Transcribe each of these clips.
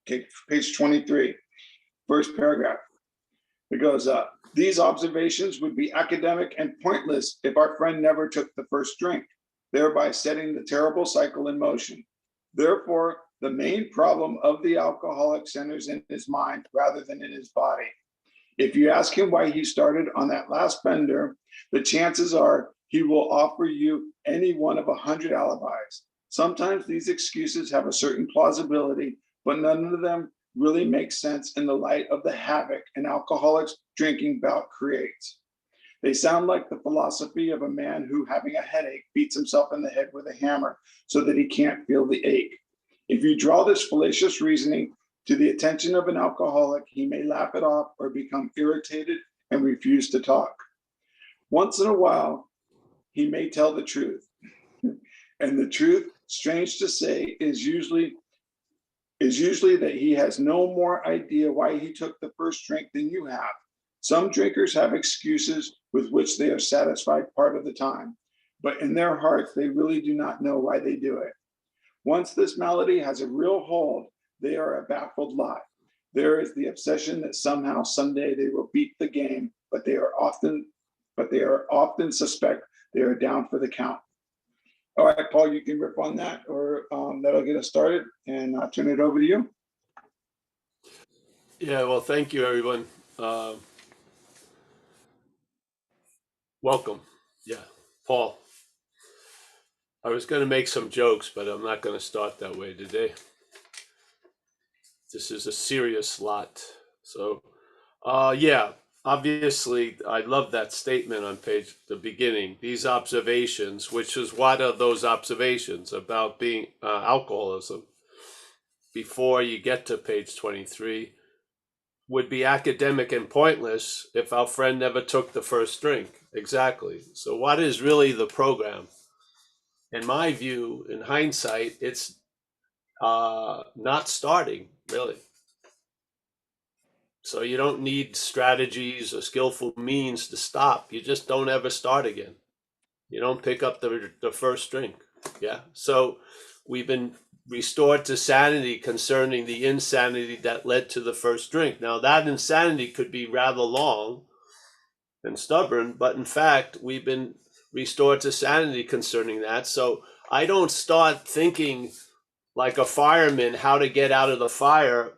Okay, page 23, first paragraph. It goes, these observations would be academic and pointless if our friend never took the first drink, thereby setting the terrible cycle in motion. Therefore, the main problem of the alcoholic centers in his mind rather than in his body. If you ask him why he started on that last bender, the chances are he will offer you any one of 100 alibis. Sometimes these excuses have a certain plausibility, but none of them really make sense in the light of the havoc an alcoholic's drinking bout creates. They sound like the philosophy of a man who, having a headache, beats himself in the head with a hammer so that he can't feel the ache. If you draw this fallacious reasoning to the attention of an alcoholic, he may laugh it off or become irritated and refuse to talk. Once in a while, he may tell the truth. And the truth, strange to say, is usually that he has no more idea why he took the first drink than you have. Some drinkers have excuses with which they are satisfied part of the time, but in their hearts, they really do not know why they do it. Once this malady has a real hold, they are a baffled lot. There is the obsession that somehow, someday they will beat the game, but they are often suspect they are down for the count. All right, Paul, you can rip on that, or that'll get us started, and I'll turn it over to you. Yeah, well, thank you, everyone. Welcome. Yeah, Paul. I was going to make some jokes, but I'm not going to start that way today. This is a serious lot. So, yeah, obviously, I love that statement on the beginning. These observations, which is what are those observations about being alcoholism, before you get to page 23, would be academic and pointless if our friend never took the first drink. Exactly. So what is really the program? In my view, in hindsight, it's not starting, really. So you don't need strategies or skillful means to stop. You just don't ever start again. You don't pick up the first drink. Yeah. So we've been restored to sanity concerning the insanity that led to the first drink. Now, that insanity could be rather long and stubborn, but in fact, we've been restored to sanity concerning that. So I don't start thinking like a fireman how to get out of the fire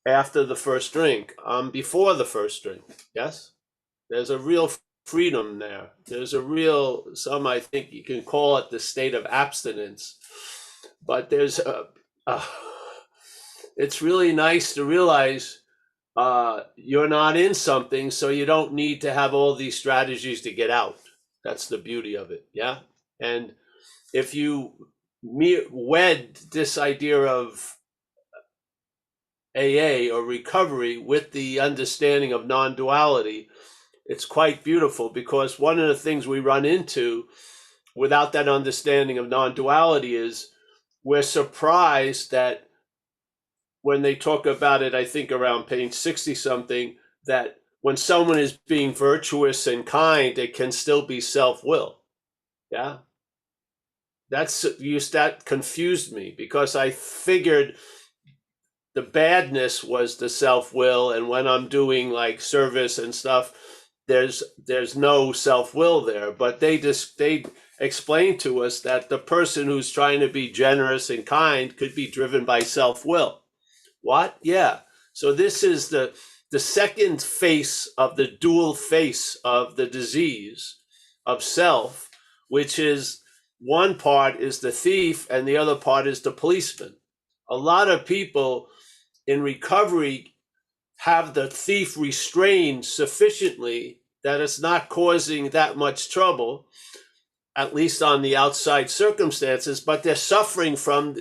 after the first drink, before the first drink. Yes, there's a real freedom there. There's a real, I think you can call it the state of abstinence, but there's it's really nice to realize you're not in something, so you don't need to have all these strategies to get out. That's the beauty of it. Yeah. And if you wed this idea of AA or recovery with the understanding of non-duality, it's quite beautiful, because one of the things we run into without that understanding of non-duality is we're surprised that when they talk about it, I think around page 60 something, that when someone is being virtuous and kind, it can still be self-will. Yeah. That confused me, because I figured the badness was the self-will, and when I'm doing like service and stuff, there's no self-will there. But they explain to us that the person who's trying to be generous and kind could be driven by self-will. What? Yeah. So this is the second face of the dual face of the disease of self, which is one part is the thief and the other part is the policeman. A lot of people in recovery have the thief restrained sufficiently that it's not causing that much trouble, at least on the outside circumstances, but they're suffering from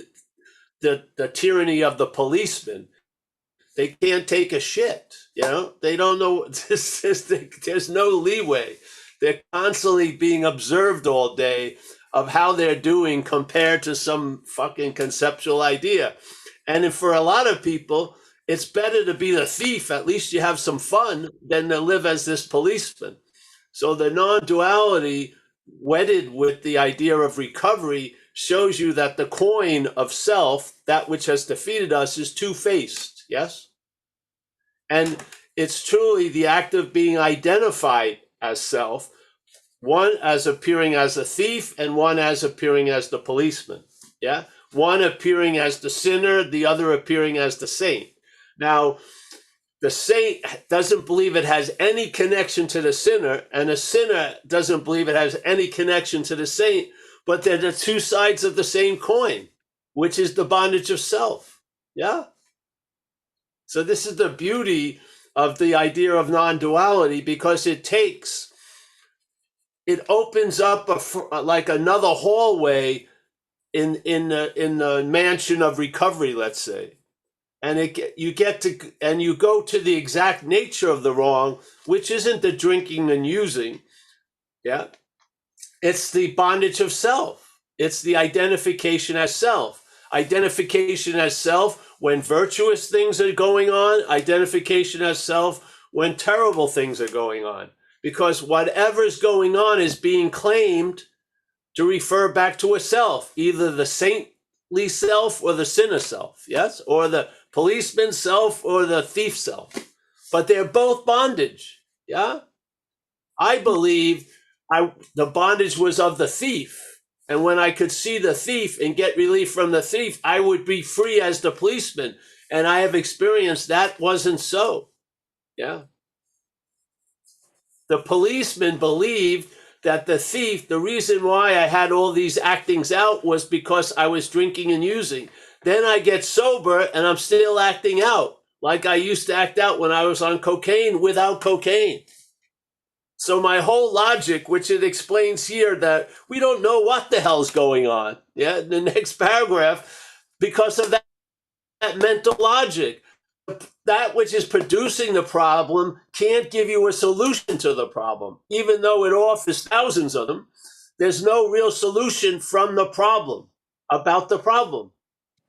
the tyranny of the policeman. They can't take a shit, they don't know, there's no leeway. They're constantly being observed all day of how they're doing compared to some fucking conceptual idea. And for a lot of people, it's better to be the thief, at least you have some fun, than to live as this policeman. So the non-duality, wedded with the idea of recovery, shows you that the coin of self, that which has defeated us, is two-faced. Yes? And it's truly the act of being identified as self, one as appearing as a thief and one as appearing as the policeman. Yeah? One appearing as the sinner, the other appearing as the saint. Now, the saint doesn't believe it has any connection to the sinner, and the sinner doesn't believe it has any connection to the saint, but they're the two sides of the same coin, which is the bondage of self. Yeah? So this is the beauty of the idea of non-duality, because it opens up like another hallway in the mansion of recovery, let's say. And you go to the exact nature of the wrong, which isn't the drinking and using. Yeah. It's the bondage of self. It's the identification as self. Identification as self when virtuous things are going on. Identification as self when terrible things are going on. Because whatever's going on is being claimed to refer back to a self, either the saintly self or the sinner self, yes? Or the policeman self or the thief self. But they're both bondage, yeah? I believe the bondage was of the thief. And when I could see the thief and get relief from the thief, I would be free as the policeman. And I have experienced that wasn't so, yeah? The policeman believed that the thief, the reason why I had all these actings out was because I was drinking and using. Then I get sober and I'm still acting out like I used to act out when I was on cocaine without cocaine. So my whole logic, which it explains here that we don't know what the hell's going on. Yeah, in the next paragraph, because of that mental logic. That which is producing the problem can't give you a solution to the problem. Even though it offers thousands of them, there's no real solution from the problem, about the problem.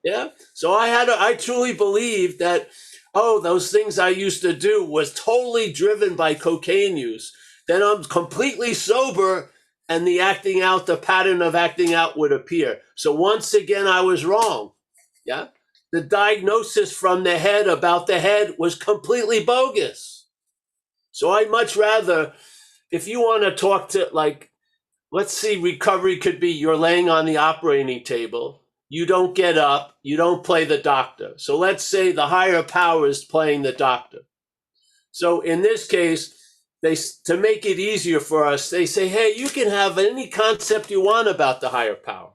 Yeah? So I truly believe that, those things I used to do was totally driven by cocaine use. Then I'm completely sober and the pattern of acting out would appear. So once again, I was wrong. Yeah? The diagnosis from the head about the head was completely bogus. So I'd much rather, if you want to talk to, like, let's see, recovery could be you're laying on the operating table, you don't get up, you don't play the doctor. So let's say the higher power is playing the doctor. So in this case, to make it easier for us, they say, hey, you can have any concept you want about the higher power.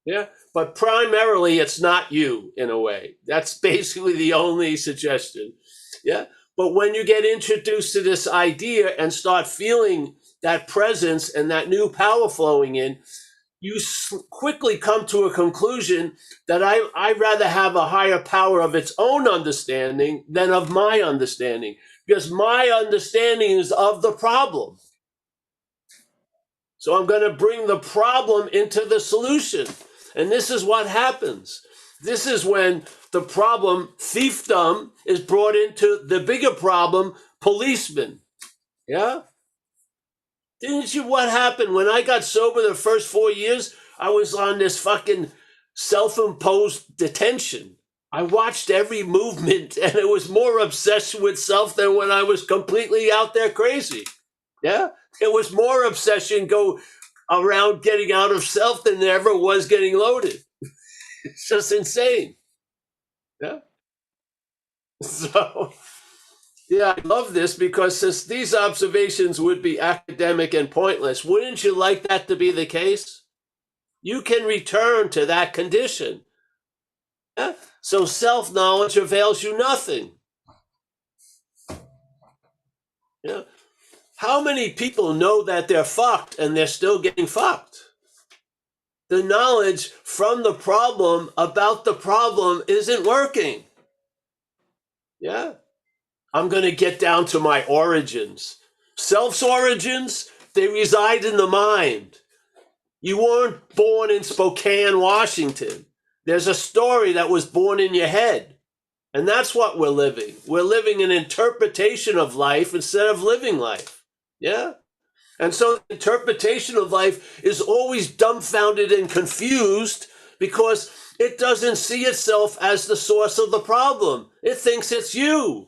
Yeah. But primarily, it's not you, in a way. That's basically the only suggestion. Yeah. But when you get introduced to this idea and start feeling that presence and that new power flowing in, you quickly come to a conclusion that I'd rather have a higher power of its own understanding than of my understanding, because my understanding is of the problem. So I'm going to bring the problem into the solution. And this is what happens. This is when the problem, thiefdom, is brought into the bigger problem, policeman. Yeah? Didn't you, what happened? When I got sober the first 4 years, I was on this fucking self-imposed detention. I watched every movement, and it was more obsession with self than when I was completely out there crazy. Yeah? It was more obsession go around getting out of self than there ever was getting loaded. It's just insane. Yeah. So, yeah, I love this because since these observations would be academic and pointless, wouldn't you like that to be the case? You can return to that condition. Yeah? So self-knowledge avails you nothing. Yeah. How many people know that they're fucked and they're still getting fucked? The knowledge from the problem about the problem isn't working. Yeah. I'm going to get down to my origins. Self's origins, they reside in the mind. You weren't born in Spokane, Washington. There's a story that was born in your head. And that's what we're living. We're living an interpretation of life instead of living life. Yeah? And so the interpretation of life is always dumbfounded and confused because it doesn't see itself as the source of the problem. It thinks it's you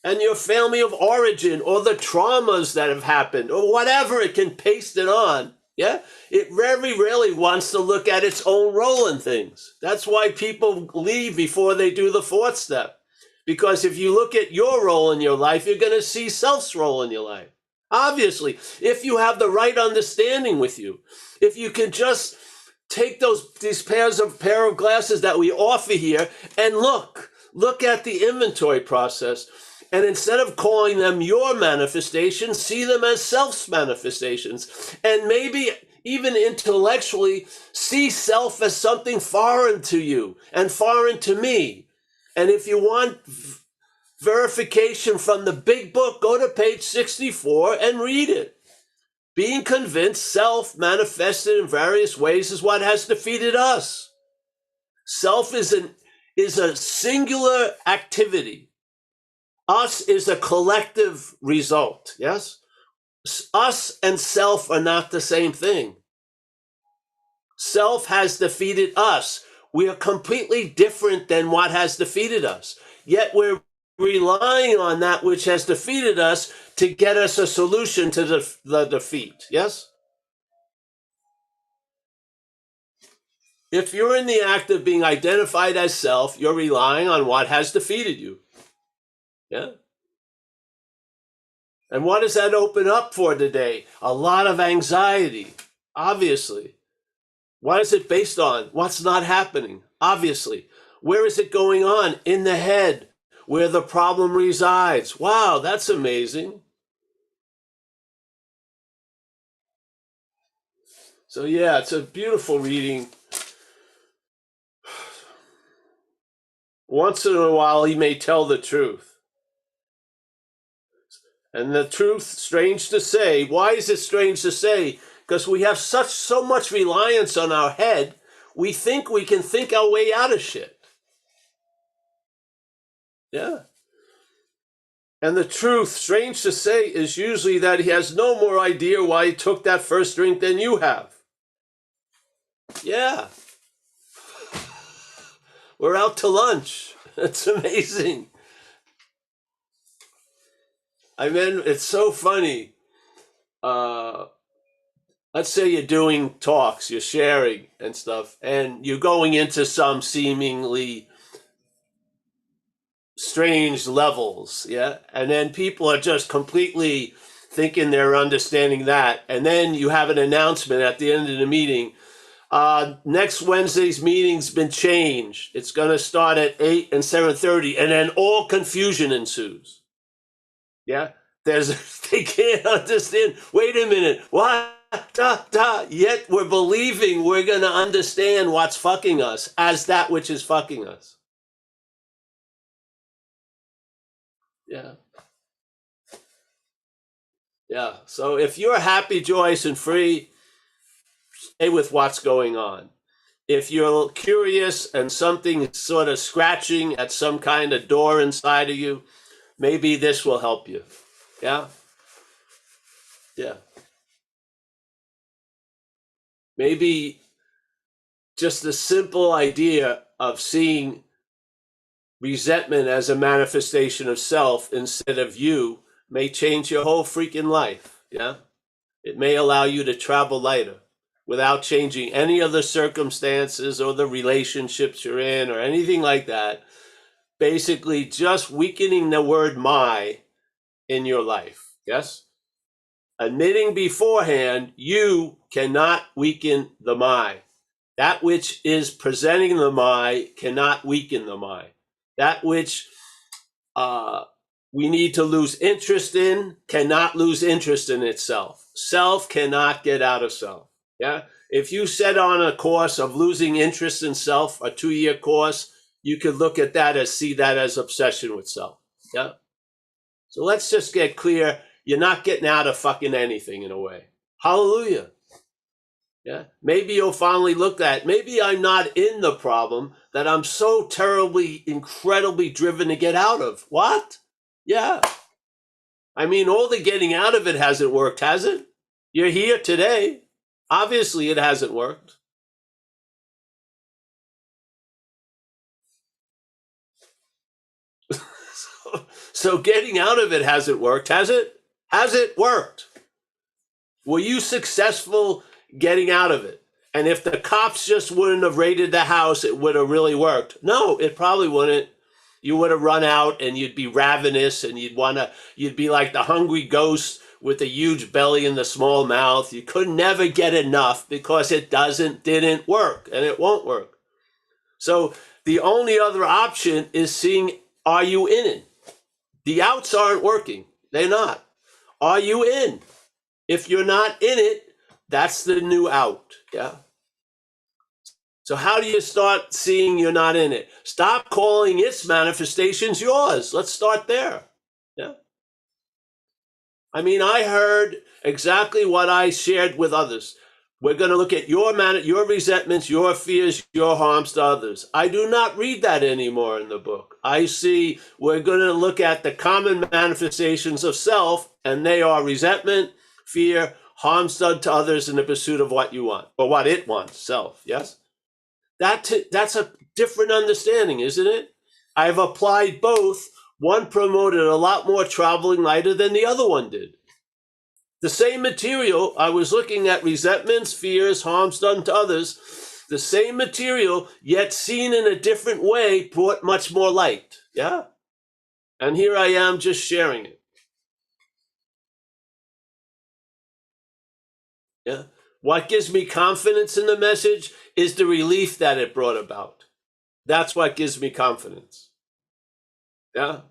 and your family of origin or the traumas that have happened or whatever. It can paste it on. Yeah, it very rarely wants to look at its own role in things. That's why people leave before they do the fourth step. Because if you look at your role in your life, you're going to see self's role in your life. Obviously, if you have the right understanding with you, if you can just take these pair of glasses that we offer here and look at the inventory process. And instead of calling them your manifestations, see them as self's manifestations. And maybe even intellectually see self as something foreign to you and foreign to me. And if you want verification from the big book, go to page 64 and read it. Being convinced self manifested in various ways is what has defeated us. Self is a singular activity. Us is a collective result, yes? Us and self are not the same thing. Self has defeated us. We are completely different than what has defeated us. Yet we're relying on that which has defeated us to get us a solution to the defeat, yes? If you're in the act of being identified as self, you're relying on what has defeated you. Yeah? And what does that open up for today? A lot of anxiety, obviously. What is it based on? What's not happening? Obviously. Where is it going on? In the head, where the problem resides. Wow, that's amazing. So yeah, it's a beautiful reading. Once in a while, he may tell the truth. And the truth, strange to say, why is it strange to say? Because we have so much reliance on our head, we think we can think our way out of shit. Yeah. And the truth, strange to say, is usually that he has no more idea why he took that first drink than you have. Yeah. We're out to lunch. It's amazing. I mean, it's so funny. Let's say you're doing talks, you're sharing and stuff, and you're going into some seemingly strange levels, yeah? And then people are just completely thinking they're understanding that. And then you have an announcement at the end of the meeting. Next Wednesday's meeting's been changed. It's going to start at 8 and 7:30, and then all confusion ensues. Yeah, they can't understand. Wait a minute, what? Yet we're believing we're going to understand what's fucking us as that which is fucking us. Yeah. Yeah. So if you're happy, joyous, and free, stay with what's going on. If you're curious and something is sort of scratching at some kind of door inside of you, maybe this will help you. Yeah? Yeah. Maybe just the simple idea of seeing resentment as a manifestation of self instead of you may change your whole freaking life. Yeah? It may allow you to travel lighter without changing any of the circumstances or the relationships you're in or anything like that. Basically, just weakening the word my in your life. Yes? Admitting beforehand, you cannot weaken the my. That which is presenting the my cannot weaken the my. That which we need to lose interest in cannot lose interest in itself. Self cannot get out of self. Yeah. If you set on a course of losing interest in self, a 2-year course, you could look at that see that as obsession with self. Yeah. So let's just get clear. You're not getting out of fucking anything in a way. Hallelujah. Yeah. Maybe you'll finally look at, maybe I'm not in the problem that I'm so terribly, incredibly driven to get out of. What? Yeah. I mean, all the getting out of it hasn't worked, has it? You're here today. Obviously, it hasn't worked. So getting out of it hasn't worked, has it? Has it worked? Were you successful getting out of it? And if the cops just wouldn't have raided the house, it would have really worked. No, it probably wouldn't. You would have run out and you'd be ravenous and you'd be like the hungry ghost with the huge belly and the small mouth. You could never get enough because it didn't work, and it won't work. So the only other option is seeing, are you in it? The outs aren't working. They're not. Are you in? If you're not in it, that's the new out. Yeah. So how do you start seeing you're not in it? Stop calling its manifestations yours. Let's start there. Yeah. I mean, I heard exactly what I shared with others. We're going to look at your resentments, your fears, your harms to others. I do not read that anymore in the book. I see we're going to look at the common manifestations of self, and they are resentment, fear, harms done to others in the pursuit of what you want, or what it wants, self, yes? That's a different understanding, isn't it? I've applied both. One promoted a lot more traveling lighter than the other one did. The same material, I was looking at resentments, fears, harms done to others, the same material, yet seen in a different way, brought much more light. Yeah? And here I am just sharing it. Yeah? What gives me confidence in the message is the relief that it brought about. That's what gives me confidence. Yeah?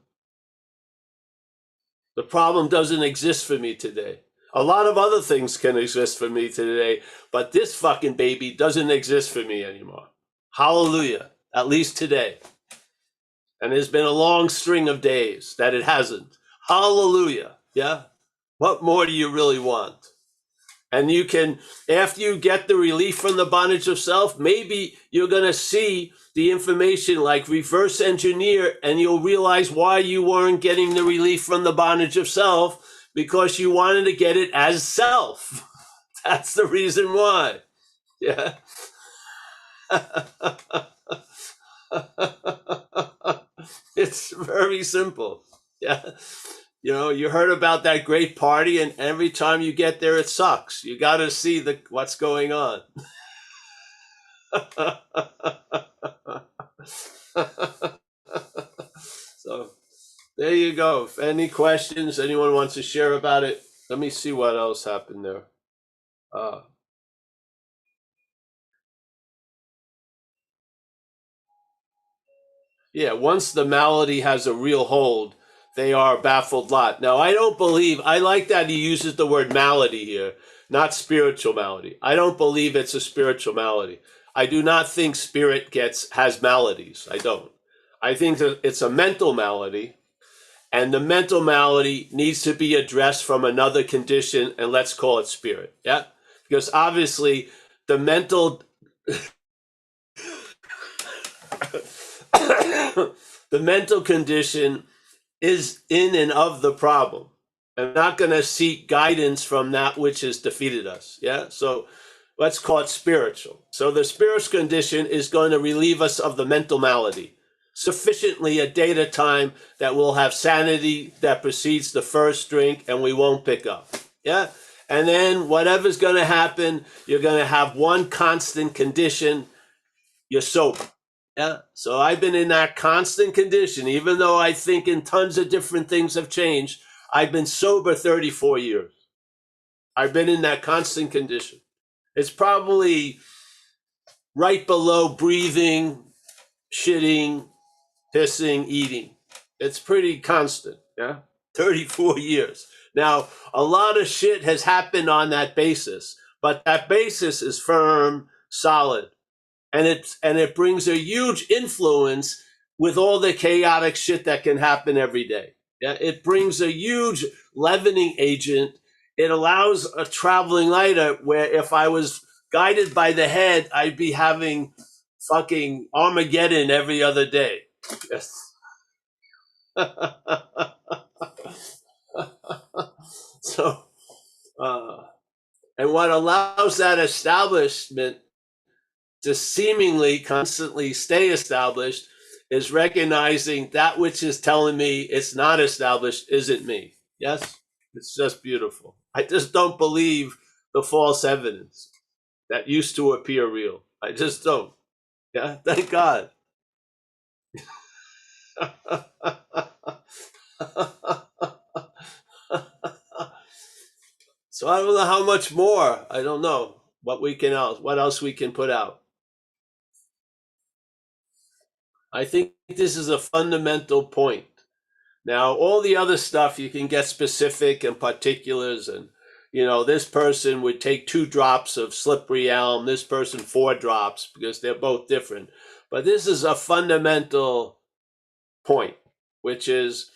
The problem doesn't exist for me today. A lot of other things can exist for me today, but this fucking baby doesn't exist for me anymore. Hallelujah. At least today. And there's been a long string of days that it hasn't. Hallelujah. Yeah? What more do you really want? And you can, after you get the relief from the bondage of self, maybe you're going to see the information like reverse engineer, and you'll realize why you weren't getting the relief from the bondage of self, because you wanted to get it as self. That's the reason why. Yeah. It's very simple. Yeah. You know, you heard about that great party, and every time you get there, it sucks. You got to see what's going on. So there you go. If any questions, anyone wants to share about it, let me see what else happened there. Yeah, once the malady has a real hold, they are a baffled lot. Now, I like that he uses the word malady here, not spiritual malady. I don't believe it's a spiritual malady. I do not think spirit has maladies. I don't. I think that it's a mental malady, and the mental malady needs to be addressed from another condition, and let's call it spirit. Yeah? Because obviously the mental the mental condition is in and of the problem. I'm not going to seek guidance from that which has defeated us. Yeah. So let's call it spiritual. So the spiritual condition is going to relieve us of the mental malady sufficiently a day at a time that we'll have sanity that precedes the first drink and we won't pick up. Yeah. And then whatever's going to happen, you're going to have one constant condition. You're sober. Yeah. So I've been in that constant condition, even though I think in tons of different things have changed. I've been sober 34 years. I've been in that constant condition. It's probably right below breathing, shitting, pissing, eating. It's pretty constant. Yeah. 34 years. Now, a lot of shit has happened on that basis, but that basis is firm, solid. And it brings a huge influence with all the chaotic shit that can happen every day. Yeah, it brings a huge leavening agent. It allows a traveling lighter where if I was guided by the head, I'd be having fucking Armageddon every other day. Yes. So, and what allows that establishment to seemingly constantly stay established is recognizing that which is telling me it's not established isn't me. Yes? It's just beautiful. I just don't believe the false evidence that used to appear real. I just don't. Yeah? Thank God. So I don't know how much more. I don't know what else we can put out. I think this is a fundamental point. Now, all the other stuff you can get specific and particulars, and this person would take 2 drops of slippery elm, this person 4 drops, because they're both different. But this is a fundamental point, which is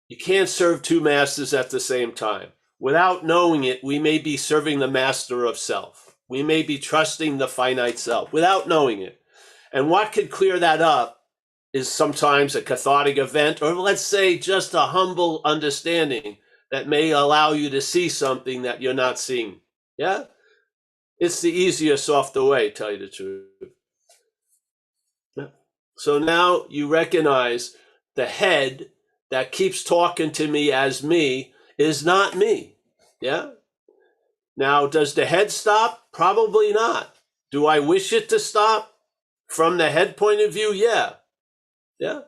you can't serve 2 masters at the same time. Without knowing it, we may be serving the master of self. We may be trusting the finite self without knowing it. And what could clear that up is sometimes a cathartic event, or let's say just a humble understanding that may allow you to see something that you're not seeing. Yeah? It's the easier, softer way, tell you the truth. Yeah. So now you recognize the head that keeps talking to me as me is not me. Yeah? Now, does the head stop? Probably not. Do I wish it to stop? From the head point of view, yeah. Yeah.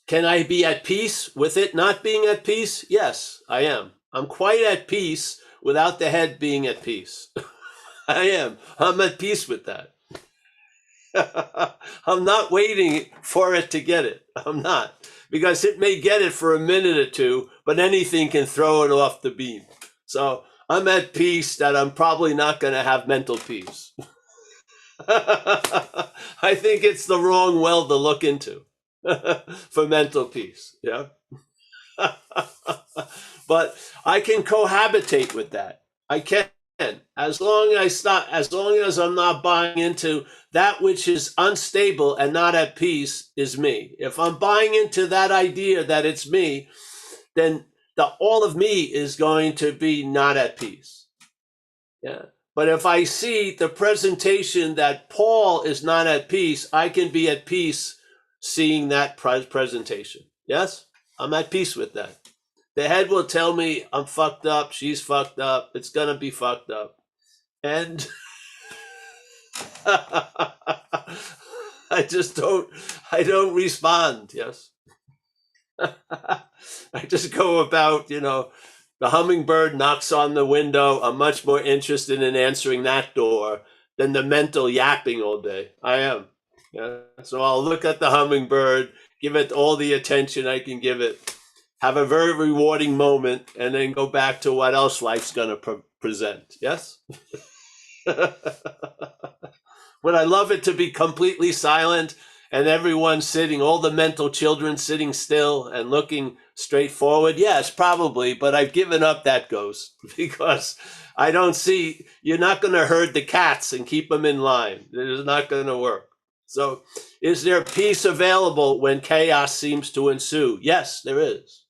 Can I be at peace with it not being at peace? Yes, I am. I'm quite at peace without the head being at peace. I am. I'm at peace with that. I'm not waiting for it to get it. I'm not. Because it may get it for a minute or two, but anything can throw it off the beam. So I'm at peace that I'm probably not going to have mental peace. I think it's the wrong well to look into for mental peace. Yeah. But I can cohabitate with that. I can. As long as I'm not buying into that which is unstable and not at peace is me. If I'm buying into that idea that it's me, then all of me is going to be not at peace. Yeah. But if I see the presentation that Paul is not at peace, I can be at peace seeing that presentation. Yes? I'm at peace with that. The head will tell me I'm fucked up, she's fucked up, it's going to be fucked up. And I don't respond. Yes. I just go about, the hummingbird knocks on the window. I'm much more interested in answering that door than the mental yapping all day. I am. Yeah. So I'll look at the hummingbird, give it all the attention I can give it, have a very rewarding moment, and then go back to what else life's going to present. Yes? Would I love it to be completely silent and everyone sitting, all the mental children sitting still and looking straight forward? Yes, probably, but I've given up that ghost because I don't see, you're not going to herd the cats and keep them in line. It is not going to work. So is there peace available when chaos seems to ensue? Yes, there is.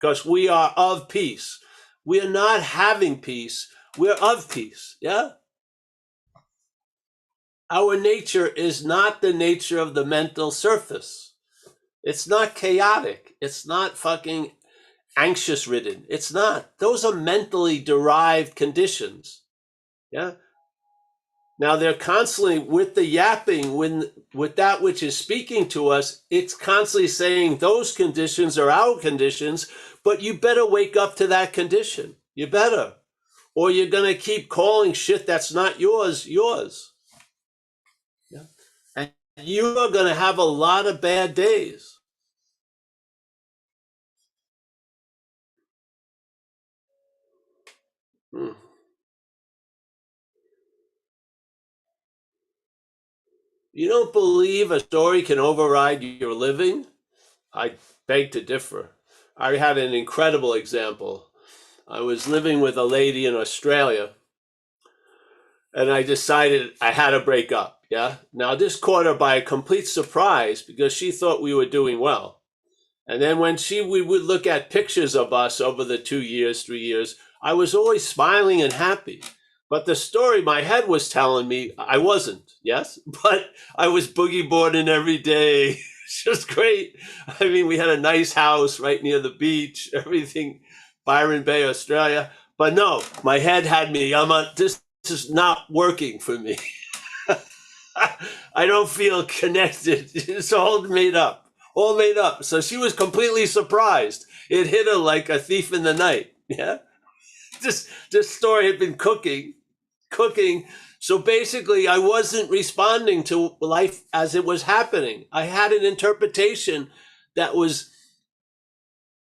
Because we are of peace. We are not having peace. We're of peace. Yeah? Our nature is not the nature of the mental surface. It's not chaotic. It's not fucking anxious ridden. It's not. Those are mentally derived conditions. Yeah. Now they're constantly with the yapping, with that which is speaking to us, it's constantly saying those conditions are our conditions, but you better wake up to that condition. You better. Or you're going to keep calling shit that's not yours, yours. Yeah. And you are going to have a lot of bad days. Hmm. You don't believe a story can override your living? I beg to differ. I had an incredible example. I was living with a lady in Australia, and I decided I had to break up. Yeah. Now, this caught her by a complete surprise because she thought we were doing well. And then when we would look at pictures of us over the 2 years, 3 years, I was always smiling and happy. But the story my head was telling me I wasn't, yes? But I was boogie boarding every day. It's just great. I mean, we had a nice house right near the beach, everything, Byron Bay, Australia. But no, my head had me, this is not working for me. I don't feel connected. It's all made up. All made up. So she was completely surprised. It hit her like a thief in the night. Yeah. This story had been cooking. So basically, I wasn't responding to life as it was happening. I had an interpretation that was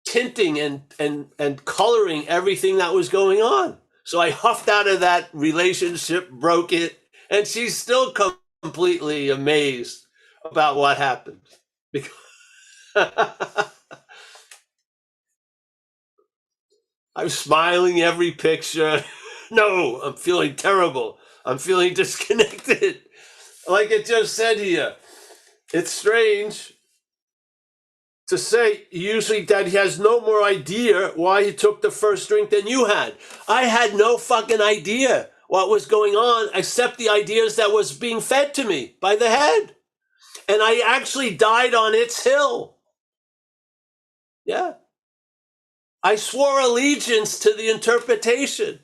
tinting and coloring everything that was going on. So I huffed out of that relationship, broke it, and she's still completely amazed about what happened. Because I'm smiling every picture. No, I'm feeling terrible. I'm feeling disconnected. Like it just said here, it's strange to say usually that he has no more idea why he took the first drink than you had. I had no fucking idea what was going on except the ideas that was being fed to me by the head. And I actually died on its hill. Yeah. I swore allegiance to the interpretation.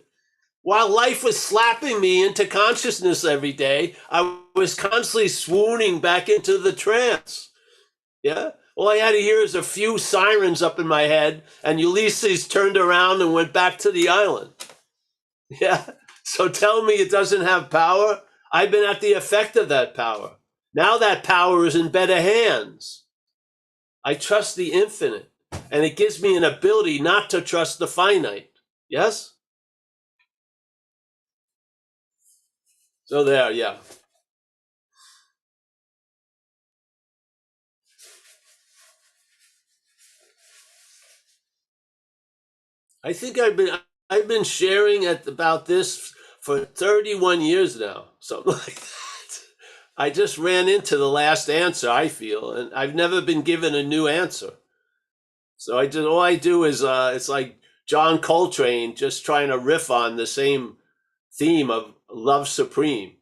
While life was slapping me into consciousness every day, I was constantly swooning back into the trance. Yeah? All I had to hear is a few sirens up in my head, and Ulysses turned around and went back to the island. Yeah? So tell me it doesn't have power? I've been at the effect of that power. Now that power is in better hands. I trust the infinite. And it gives me an ability not to trust the finite. Yes? So there, yeah. I think I've been sharing about this for 31 years now, something like that. I just ran into the last answer, I feel, and I've never been given a new answer. So all I do is it's like John Coltrane just trying to riff on the same theme of love supreme,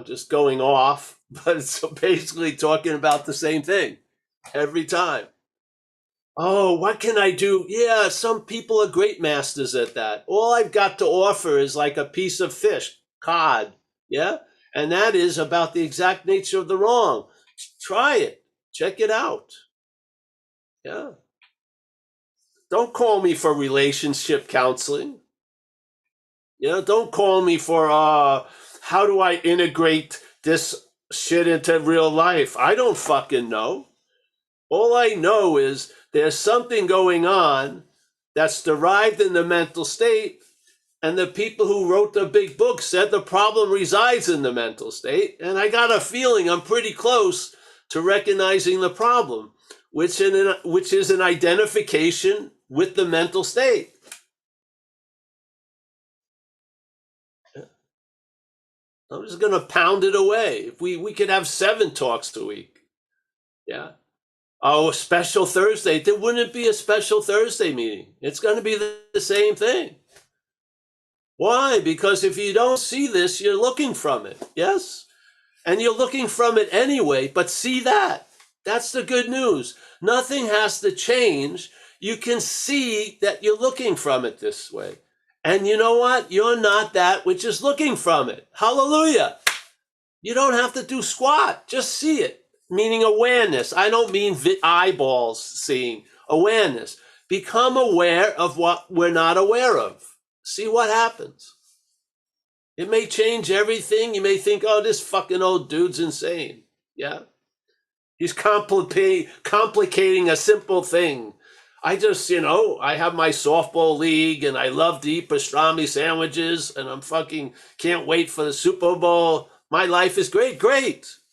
just going off, but so basically talking about the same thing every time. Oh, what can I do? Yeah, some people are great masters at that. All I've got to offer is like a piece of fish, cod, yeah? And that is about the exact nature of the wrong. Try it. Check it out. Yeah. Don't call me for relationship counseling. Don't call me for how do I integrate this shit into real life? I don't fucking know. All I know is there's something going on that's derived in the mental state, and the people who wrote the big book said the problem resides in the mental state, and I got a feeling I'm pretty close to recognizing the problem, which is an identification with the mental state. I'm just going to pound it away. If we could have 7 talks a week. Yeah. Oh, special Thursday. There wouldn't be a special Thursday meeting. It's going to be the same thing. Why? Because if you don't see this, you're looking from it. Yes? And you're looking from it anyway, but see that. That's the good news. Nothing has to change. You can see that you're looking from it this way. And you know what? You're not that which is looking from it. Hallelujah. You don't have to do squat. Just see it. Meaning awareness. I don't mean eyeballs seeing. Awareness. Become aware of what we're not aware of. See what happens. It may change everything. You may think, oh, this fucking old dude's insane. Yeah. He's complicating a simple thing. I just, I have my softball league and I love to eat pastrami sandwiches and I'm fucking can't wait for the Super Bowl. My life is great.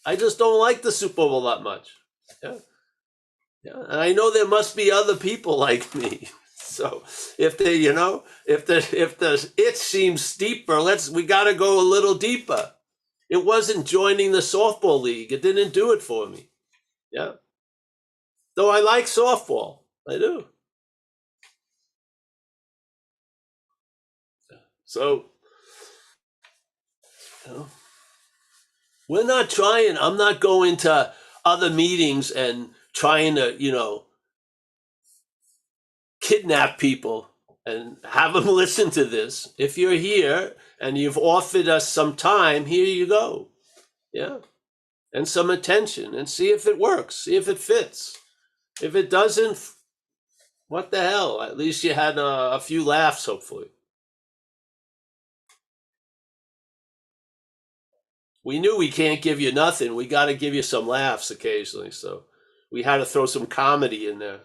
I just don't like the Super Bowl that much. Yeah. And I know there must be other people like me. So if they, if the it seems steeper, we got to go a little deeper. It wasn't joining the softball league. It didn't do it for me. Yeah. Though I like softball. I do. So, you know, we're not trying. I'm not going to other meetings and trying to, kidnap people and have them listen to this. If you're here and you've offered us some time, here you go. Yeah. And some attention, and see if it works, see if it fits. If it doesn't, what the hell? At least you had a few laughs, hopefully. We knew we can't give you nothing. We got to give you some laughs occasionally. So we had to throw some comedy in there.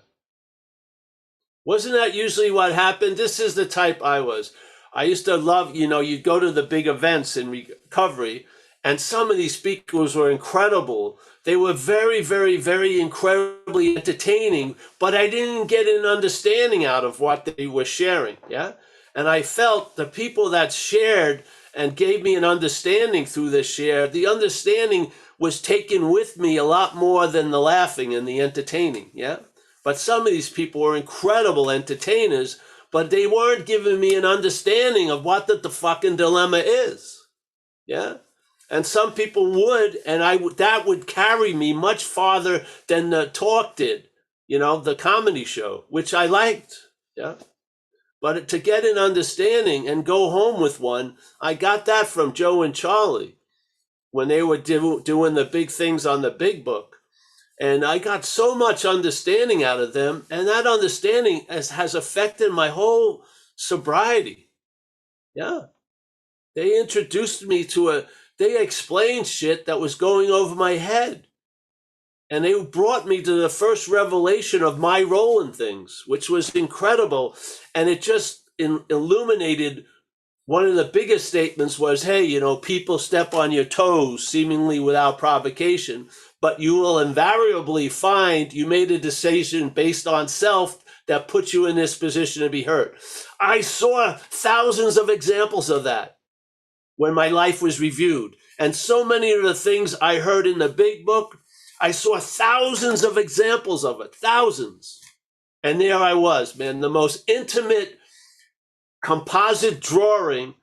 Wasn't that usually what happened? This is the type I was. I used to love, you'd go to the big events in recovery, and some of these speakers were incredible. They were very, very, very incredibly entertaining, but I didn't get an understanding out of what they were sharing. Yeah. And I felt the people that shared and gave me an understanding through this share, the understanding was taken with me a lot more than the laughing and the entertaining. Yeah. But some of these people were incredible entertainers, but they weren't giving me an understanding of what the fucking dilemma is. Yeah. And some people would, and that would carry me much farther than the talk did, the comedy show, which I liked. Yeah. But to get an understanding and go home with one, I got that from Joe and Charlie when they were doing the big things on the big book. And I got so much understanding out of them, and that understanding has affected my whole sobriety. Yeah. They introduced me they explained shit that was going over my head. And they brought me to the first revelation of my role in things, which was incredible. And it just illuminated one of the biggest statements was, hey, people step on your toes seemingly without provocation, but you will invariably find you made a decision based on self that puts you in this position to be hurt. I saw thousands of examples of that when my life was reviewed. And so many of the things I heard in the big book, I saw thousands of examples of it, thousands. And there I was, man, the most intimate composite drawing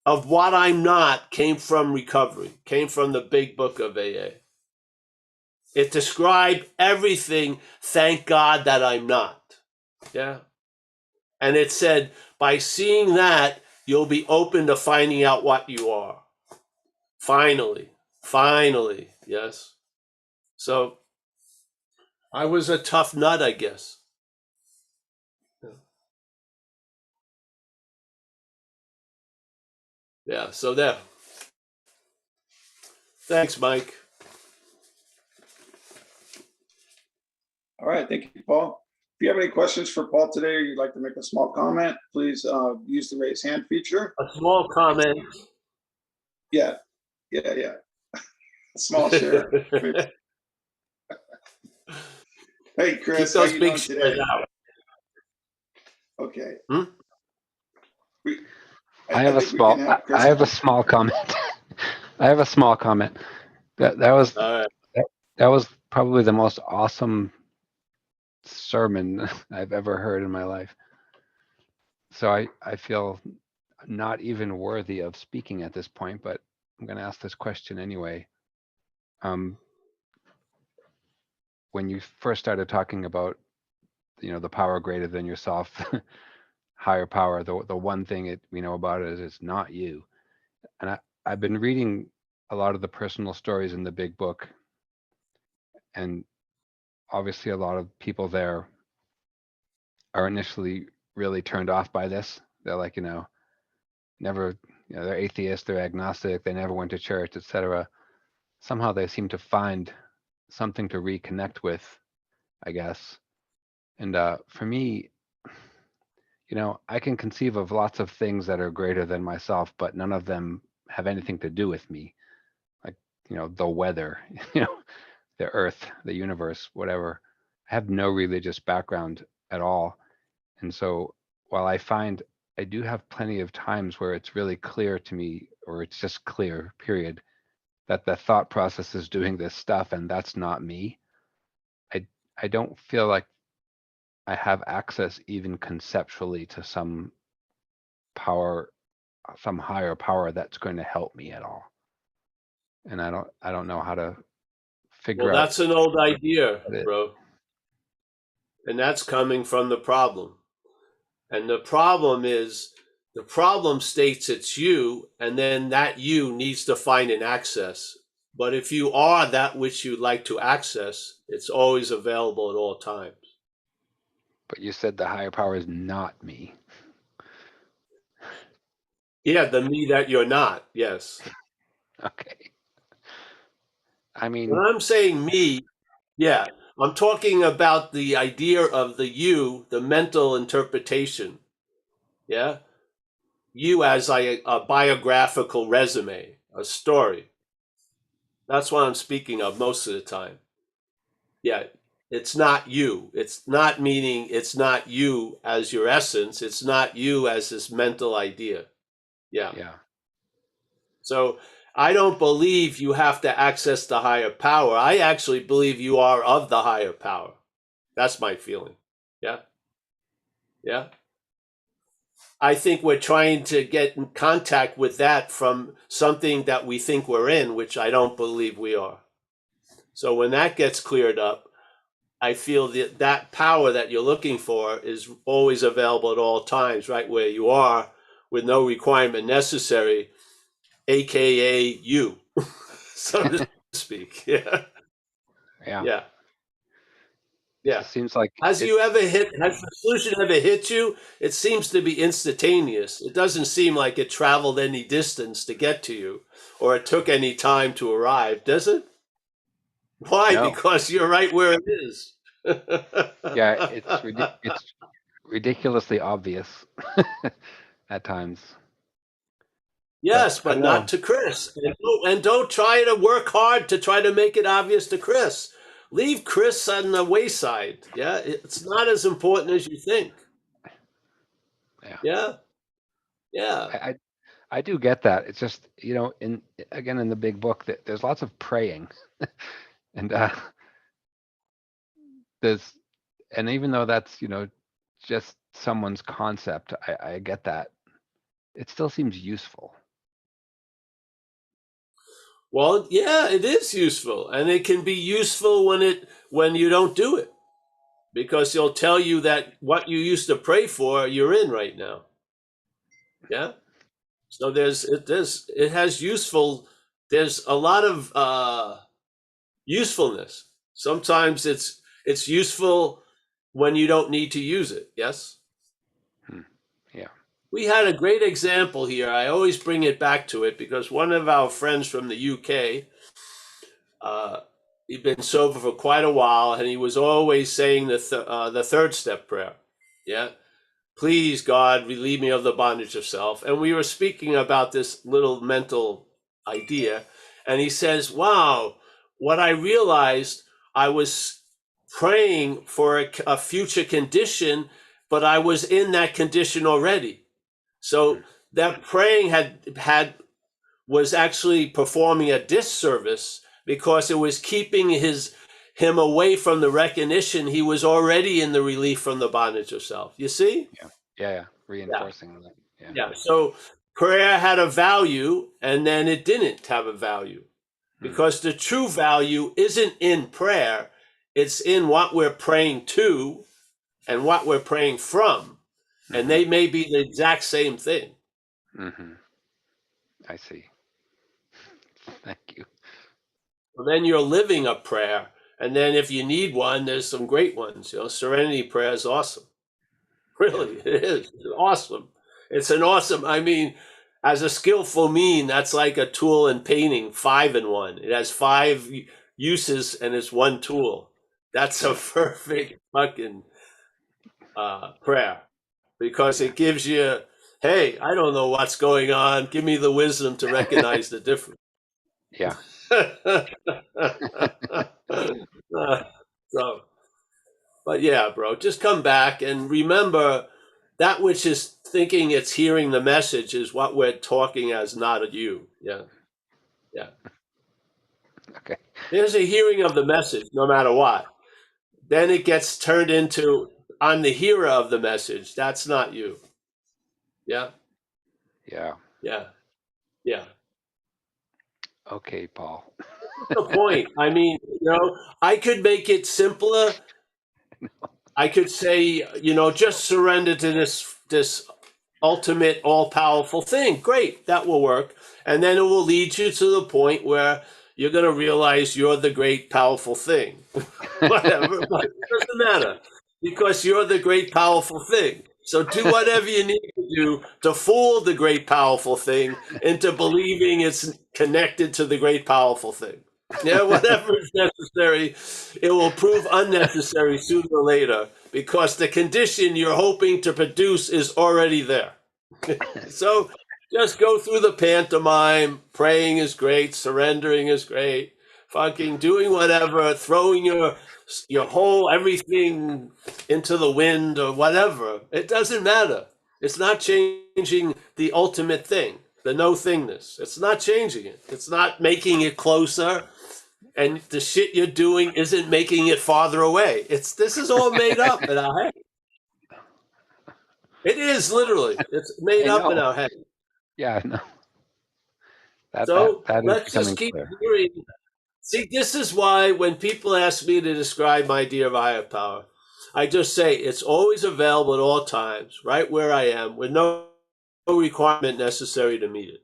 of what I'm not came from recovery, came from the big book of AA. It described everything, thank God that I'm not. Yeah. And it said, by seeing that, you'll be open to finding out what you are. Finally, yes. So I was a tough nut, I guess. Yeah, so there. Thanks, Mike. All right, thank you, Paul. If you have any questions for Paul today, or you'd like to make a small comment, please use the raise hand feature. A small comment. Yeah. A small share. Hey, Chris, Keep how those you big doing shares today? out. Okay. Hmm? I have a think we can have Chris. I have a small comment. I have a small comment. That was All right. that was probably the most awesome sermon I've ever heard in my life. So I feel not even worthy of speaking at this point, but I'm going to ask this question anyway. When you first started talking about, the power greater than yourself, higher power, the one thing we know about it is it's not you. And I've been reading a lot of the personal stories in the big book, and obviously a lot of people there are initially really turned off by this. They're like, never, they're atheist, they're agnostic, they never went to church, etc. Somehow they seem to find something to reconnect with, I guess. And for me, I can conceive of lots of things that are greater than myself, but none of them have anything to do with me. Like, the weather, the earth, the universe, whatever. I have no religious background at all. And so while I find I do have plenty of times where it's really clear to me, or it's just clear, period, that the thought process is doing this stuff and that's not me, I don't feel like I have access even conceptually to some power, some higher power that's going to help me at all. And I don't know how to figure Well, out that's an old idea, what it. bro. And that's coming from the problem. And the problem states it's you, and then that you needs to find an access. But if you are that which you'd like to access, it's always available at all times. But you said the higher power is not me. Yeah, the me that you're not, yes. Okay. I When mean, I'm saying me, yeah, I'm talking about the idea of the you, the mental interpretation. Yeah? You as a biographical resume, a story. That's what I'm speaking of most of the time. Yeah, it's not you. It's not meaning it's not you as your essence. It's not you as this mental idea. Yeah. yeah. So I don't believe you have to access the higher power. I actually believe you are of the higher power. That's my feeling. Yeah. Yeah. I think we're trying to get in contact with that from something that we think we're in, which I don't believe we are. So when that gets cleared up, I feel that that power that you're looking for is always available at all times, right where you are, with no requirement necessary, aka you, so to speak. Yeah, Yeah. yeah, It yeah. just seems like Has it. the solution ever hit you? It seems to be instantaneous. It doesn't seem like it traveled any distance to get to you, or it took any time to arrive, does it? Why? No. Because you're right where it is. Yeah, it's ridiculously obvious at times. But Yes, I but don't not know. to Chris. And don't try to work hard to try to make it obvious to Chris. Leave Chris on the wayside. Yeah, it's not as important as you think. Yeah. Yeah, yeah. I, I I do get that. It's just, in again in the big book that there's lots of praying, and there's and even though that's just someone's concept, I get that. It still seems useful. Well, yeah, it is useful, and it can be useful when you don't do it, because he'll tell you that what you used to pray for, you're in right now. Yeah. So it has useful. There's a lot of usefulness. Sometimes it's useful when you don't need to use it. Yes. Hmm. Yeah. We had a great example here. I always bring it back to it because one of our friends from the UK, uh, he'd been sober for quite a while, and he was always saying the third step prayer. Yeah, please God, relieve me of the bondage of self. And we were speaking about this little mental idea, and he says, "Wow, what I realized, I was praying for a future condition, but I was in that condition already." So that praying had was actually performing a disservice because it was keeping him away from the recognition he was already in the relief from the bondage of self. You see? Yeah. Yeah. Yeah. Yeah. Reinforcing that. Yeah. Yeah. So prayer had a value and then it didn't have a value Hmm. because the true value isn't in prayer. It's in what we're praying to and what we're praying from. And Hmm. they may be the exact same thing. Hmm. I see. Thank you. Well, then you're living a prayer. And then if you need one, there's some great ones. Serenity prayer is awesome. Yeah. Really, it is. It's awesome. It's an awesome, I mean, as a skillful mean, that's like a tool in painting, 5 in 1. It has 5 uses and it's one tool. That's a Yeah. perfect fucking prayer because Yeah. it gives you, hey, I don't know what's going on. Give me the wisdom to recognize the difference. Yeah. So, but yeah, bro, just come back and remember that which is thinking it's hearing the message is what we're talking as, not a you. Yeah, yeah. Okay. There's a hearing of the message, no matter what. Then it gets turned into I'm the hearer of the message. That's not you. Yeah. Yeah. Yeah. Yeah. Okay, Paul. The point. I mean, I could make it simpler. I could say, just surrender to this ultimate all-powerful thing. Great, that will work. And then it will lead you to the point where you're going to realize you're the great powerful thing. Whatever, but it doesn't matter because you're the great powerful thing. So do whatever you need to do to fool the great powerful thing into believing it's connected to the great powerful thing. Yeah, whatever is necessary, it will prove unnecessary sooner or later because the condition you're hoping to produce is already there. So just go through the pantomime. Praying is great. Surrendering is great. Fucking doing whatever, throwing your whole everything into the wind or whatever. It doesn't matter. It's not changing the ultimate thing, the no thingness. It's not changing it. It's not making it closer. And the shit you're doing isn't making it farther away. This is all made up in our head. It is literally. It's made I up in know. our head. Yeah, no. So That is let's becoming just keep clear. hearing. See, this is why when people ask me to describe my idea of higher power, I just say it's always available at all times, right where I am, with no requirement necessary to meet it.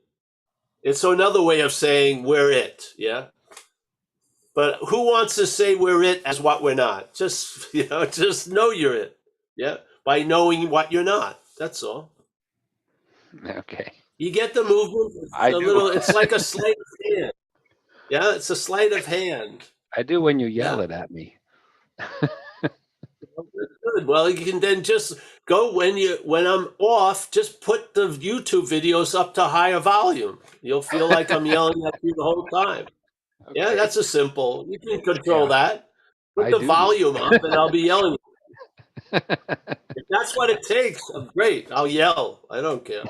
It's another way of saying we're it, yeah? But who wants to say we're it as what we're not? Just, just know you're it, yeah? By knowing what you're not. That's all. Okay. You get the movement? I do. It's like a sleight of hand. Yeah, it's a sleight of hand. I do when you yell Yeah. it at me. Good. Well, you can then just go when I'm off, just put the YouTube videos up to higher volume. You'll feel like I'm yelling at you the whole time. Yeah, Okay. that's a simple. You can control Yeah, that. Put I the do. volume up and I'll be yelling. If that's what it takes, I'm great. I'll yell. I don't care.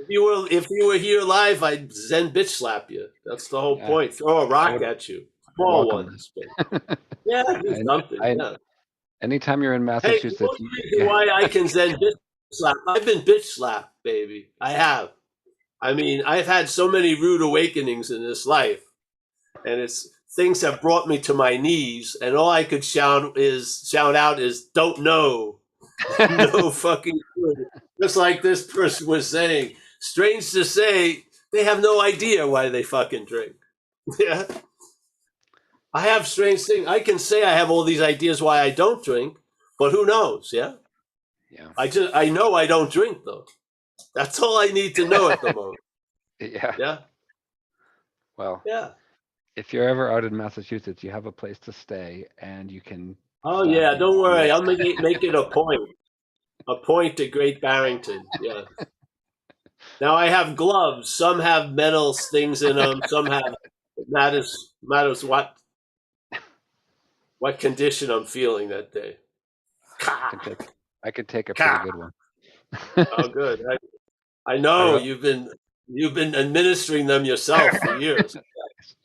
If you were here live, I'd Zen bitch slap you. That's the whole Yeah, point. Throw a I rock would at you. would Small welcome ones. But yeah, do something. I Yeah. anytime you're in Hey, the Massachusetts, only reason why I can Zen bitch slap, I've been bitch slapped, baby. I have. I mean, I've had so many rude awakenings in this life, and it's things have brought me to my knees, and all I could shout out is "Don't know, no fucking clue." Just like this person was saying. Strange to say, they have no idea why they fucking drink. Yeah, I have strange things. I can say I have all these ideas why I don't drink, but who knows? Yeah. yeah. I know I don't drink though. That's all I need to know at the moment. Yeah. Yeah. Well, Yeah. if you're ever out in Massachusetts, you have a place to stay and you can Oh slap yeah, me. don't worry. I'll make it a point. A point to Great Barrington. Yeah. Now I have gloves. Some have metal things in them. Some have it matters what condition I'm feeling that day. I Ka, can take I could take a pretty ka. good one. Oh good. I I know re- you've been administering them yourself for years.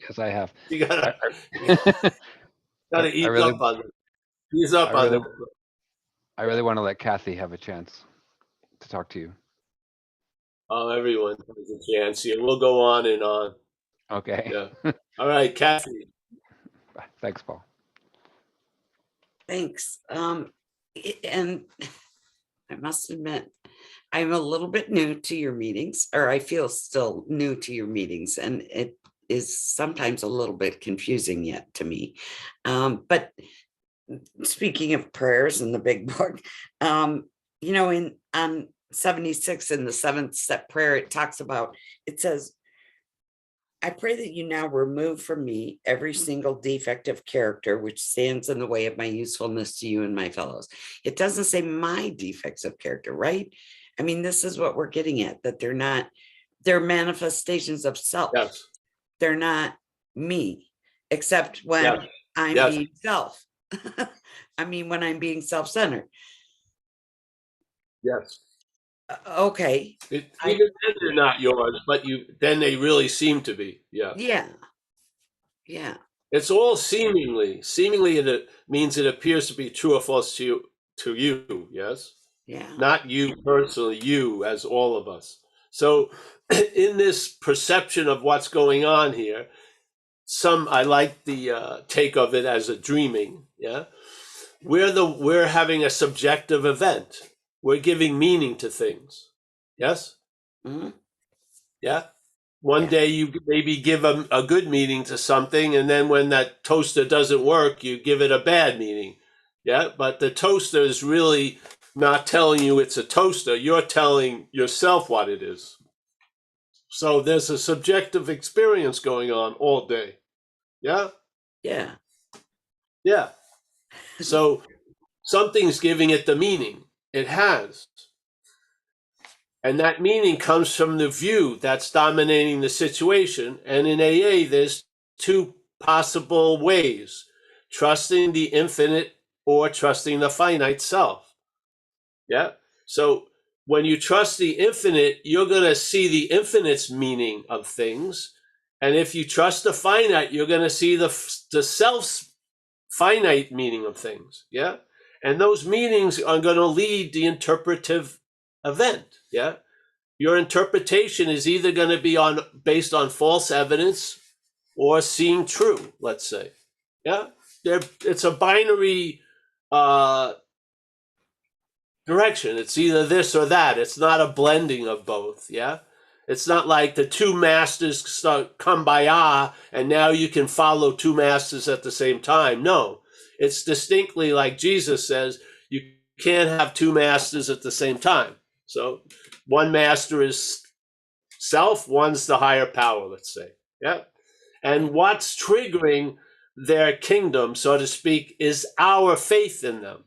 yes, I have. You I, gotta I, I ease really up on them. Ease I up on really them. I really want to let Kathy have a chance to talk to you. Oh, everyone has a chance here. We'll go on and on. Okay. Yeah. All right, Kathy. Thanks, Paul. Thanks. And I must admit, I'm a little bit new to your meetings, or I feel still new to your meetings, and it is sometimes a little bit confusing yet to me. But speaking of prayers in the big book, in on 76 in the 7th step prayer, it says, I pray that you now remove from me every single defect of character which stands in the way of my usefulness to you and my fellows. It doesn't say my defects of character, right? I mean, this is what we're getting at, that they're manifestations of self. Yes. They're not me, except when Yes. I'm Yes. being self. I mean, when I'm being self-centered. Yes. Okay. Even then they're not yours, but then they really seem to be. Yeah. Yeah. Yeah. It's all seemingly. Seemingly, it means it appears to be true or false to you. Yes, Yeah. not you personally. You as all of us. So, in this perception of what's going on here, I like the take of it as a dreaming. Yeah, we're having a subjective event. We're giving meaning to things. Yes. Mhm. Yeah. One Yeah. day you maybe give a good meaning to something, and then when that toaster doesn't work, you give it a bad meaning. Yeah, but the toaster is really not telling you it's a toaster. You're telling yourself what it is. So there's a subjective experience going on all day. Yeah, Yeah. yeah. So something's giving it the meaning it has. And that meaning comes from the view that's dominating the situation. And in AA, there's two possible ways: trusting the infinite or trusting the finite self. Yeah. So when you trust the infinite, you're going to see the infinite's meaning of things. And if you trust the finite, you're going to see the self's finite meaning of things. Yeah. And those meanings are going to lead the interpretive event. Yeah. Your interpretation is either going to be based on false evidence or seeing true, let's say. Yeah. It's a binary direction. It's either this or that. It's not a blending of both. Yeah. It's not like the two masters start kumbaya and now you can follow two masters at the same time. No, it's distinctly like Jesus says, you can't have two masters at the same time. So one master is self, one's the higher power, let's say. Yeah. And what's triggering their kingdom, so to speak, is our faith in them.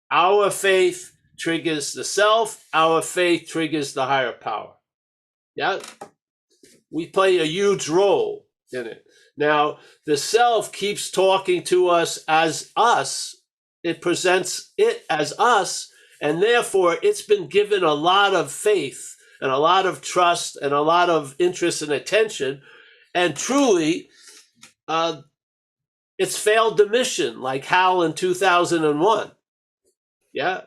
Our faith triggers the self, our faith triggers the higher power. Yeah. We play a huge role in it. Now, the self keeps talking to us as us. It presents it as us, and therefore it's been given a lot of faith and a lot of trust and a lot of interest and attention. And truly, it's failed the mission, like Hal in 2001. Yeah.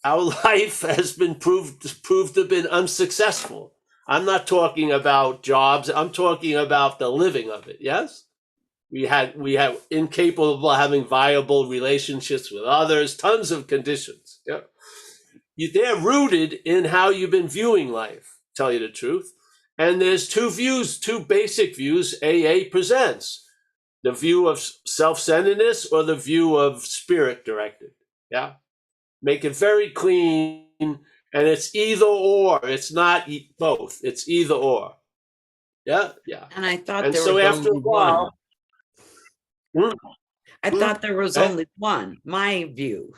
Our life has been proved to have been unsuccessful. I'm not talking about jobs. I'm talking about the living of it. Yes. We have incapable of having viable relationships with others, tons of conditions. Yeah. They're rooted in how you've been viewing life, tell you the truth. And there's two basic views AA presents: the view of self-centeredness or the view of spirit directed. Yeah. Make it very clean. And it's either or. It's not both. It's either or. Yeah. Yeah. And I thought And there so was after a only one. while, I thought there was only one, my view.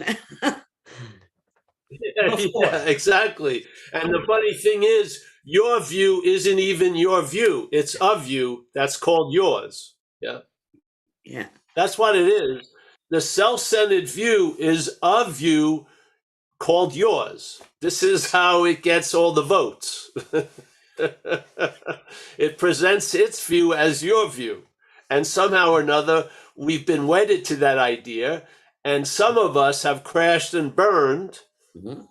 Before. yeah, exactly. And the funny thing is, your view isn't even your view. It's a view that's called yours. Yeah. Yeah. That's what it is. The self-centered view is a view called yours. This is how it gets all the votes. It presents its view as your view. And somehow or another, we've been wedded to that idea. And some of us have crashed and burned Mhm.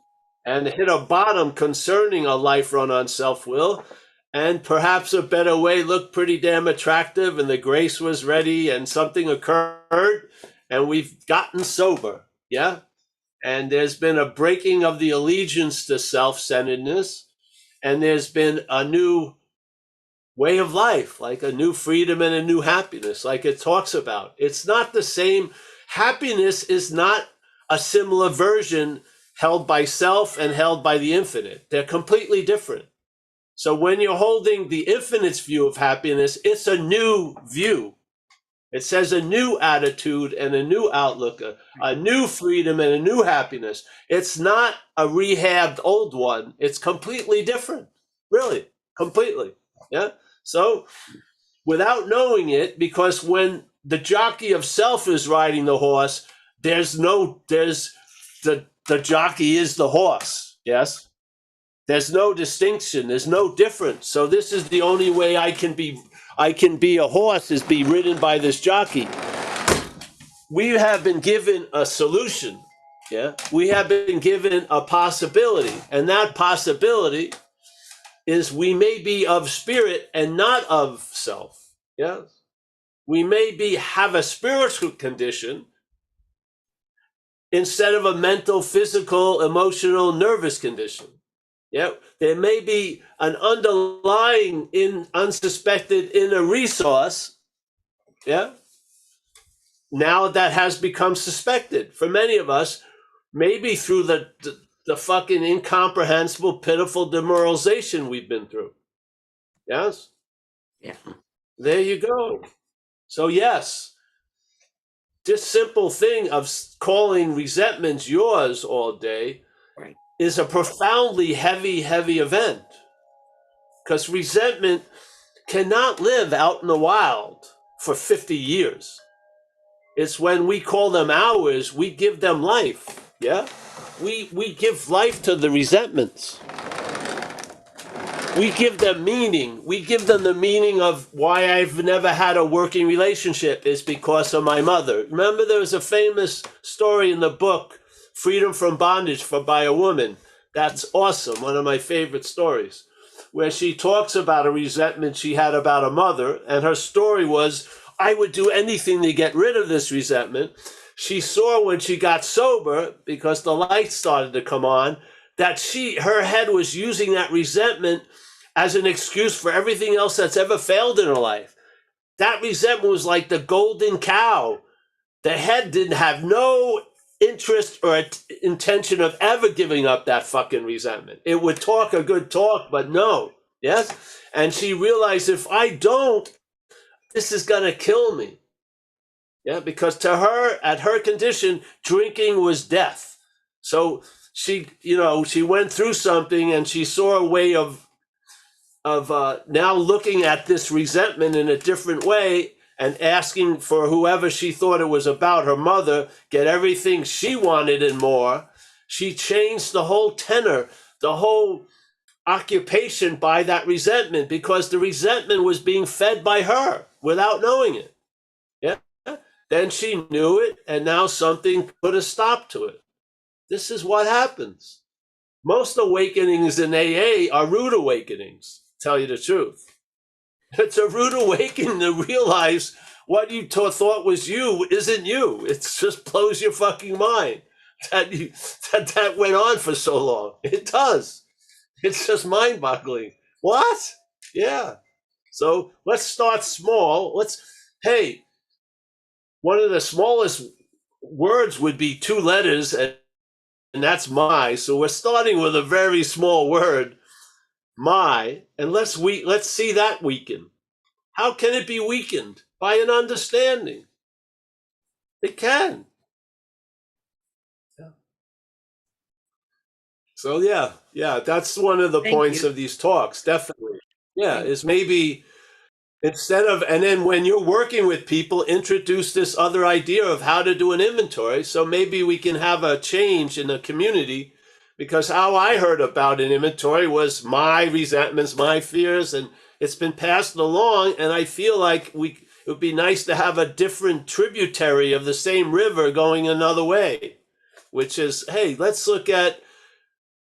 and hit a bottom concerning a life run on self-will. And perhaps a better way looked pretty damn attractive, and the grace was ready, and something occurred, and we've gotten sober. Yeah. And there's been a breaking of the allegiance to self-centeredness, and there's been a new way of life, like a new freedom and a new happiness, like it talks about. It's not the same. Happiness is not a similar version held by self and held by the infinite. They're completely different. So when you're holding the infinite's view of happiness, it's a new view. It says a new attitude and a new outlook, a new freedom and a new happiness. It's not a rehabbed old one. It's completely different, really, completely. Yeah. So without knowing it, because when the jockey of self is riding the horse, the jockey is the horse. Yes. There's no distinction. There's no difference. So this is the only way I can be I can be a horse is be ridden by this jockey. We have been given a solution. Yeah. We have been given a possibility. And that possibility is we may be of spirit and not of self. Yes. We may have a spiritual condition instead of a mental, physical, emotional, nervous condition. Yeah, there may be an underlying unsuspected inner resource. Yeah, now that has become suspected for many of us, maybe through the fucking incomprehensible, pitiful demoralization we've been through. Yes. Yeah. There you go. So yes, this simple thing of calling resentments yours all day Right. is a profoundly heavy event, because resentment cannot live out in the wild for 50 years. It's when we call them ours, we give them life. Yeah, we give life to the resentments. We give them meaning. We give them the meaning of why I've never had a working relationship is because of my mother. Remember, there was a famous story in the book, Freedom from Bondage, by a woman. That's awesome. One of my favorite stories, where she talks about a resentment she had about a mother. And her story was, I would do anything to get rid of this resentment. She saw when she got sober, because the lights started to come on, that her head was using that resentment as an excuse for everything else that's ever failed in her life. That resentment was like the golden cow. The head didn't have no interest or intention of ever giving up that fucking resentment. It would talk a good talk, but no. Yes? And she realized, if I don't, this is going to kill me. Yeah, because to her, at her condition, drinking was death. So she went through something, and she saw a way of now looking at this resentment in a different way and asking for whoever she thought it was about, her mother, get everything she wanted and more. She changed the whole tenor, the whole occupation by that resentment, because the resentment was being fed by her without knowing it. Yeah. Then she knew it, and now something put a stop to it. This is what happens. Most awakenings in AA are rude awakenings, tell you the truth. It's a rude awakening to realize what you thought was you isn't you. It just blows your fucking mind that went on for so long. It does. It's just mind-boggling. What? Yeah. So let's start small. Hey, one of the smallest words would be 2 letters, and that's my. So we're starting with a very small word, my, and let's see that weaken. How can it be weakened? By an understanding. It can. Yeah. So yeah, that's one of the Thank points you. of these talks, definitely. Yeah, Thank is maybe and then when you're working with people, introduce this other idea of how to do an inventory. So maybe we can have a change in the community, because how I heard about an inventory was my resentments, my fears, and it's been passed along. And I feel like it would be nice to have a different tributary of the same river going another way, which is, hey, let's look at,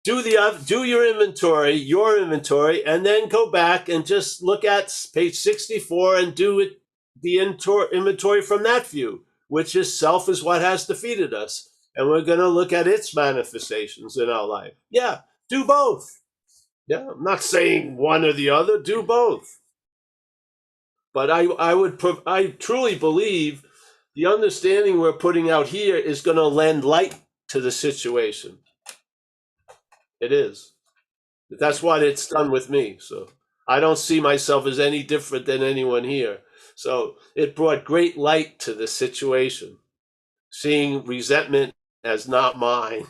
do your inventory, and then go back and just look at page 64 and do it, the inventory from that view, which is self is what has defeated us. And we're going to look at its manifestations in our life. Yeah, do both. Yeah, I'm not saying one or the other, do both. But I truly believe the understanding we're putting out here is going to lend light to the situation. It is. That's what it's done with me. So I don't see myself as any different than anyone here. So it brought great light to the situation, seeing resentment as not mine.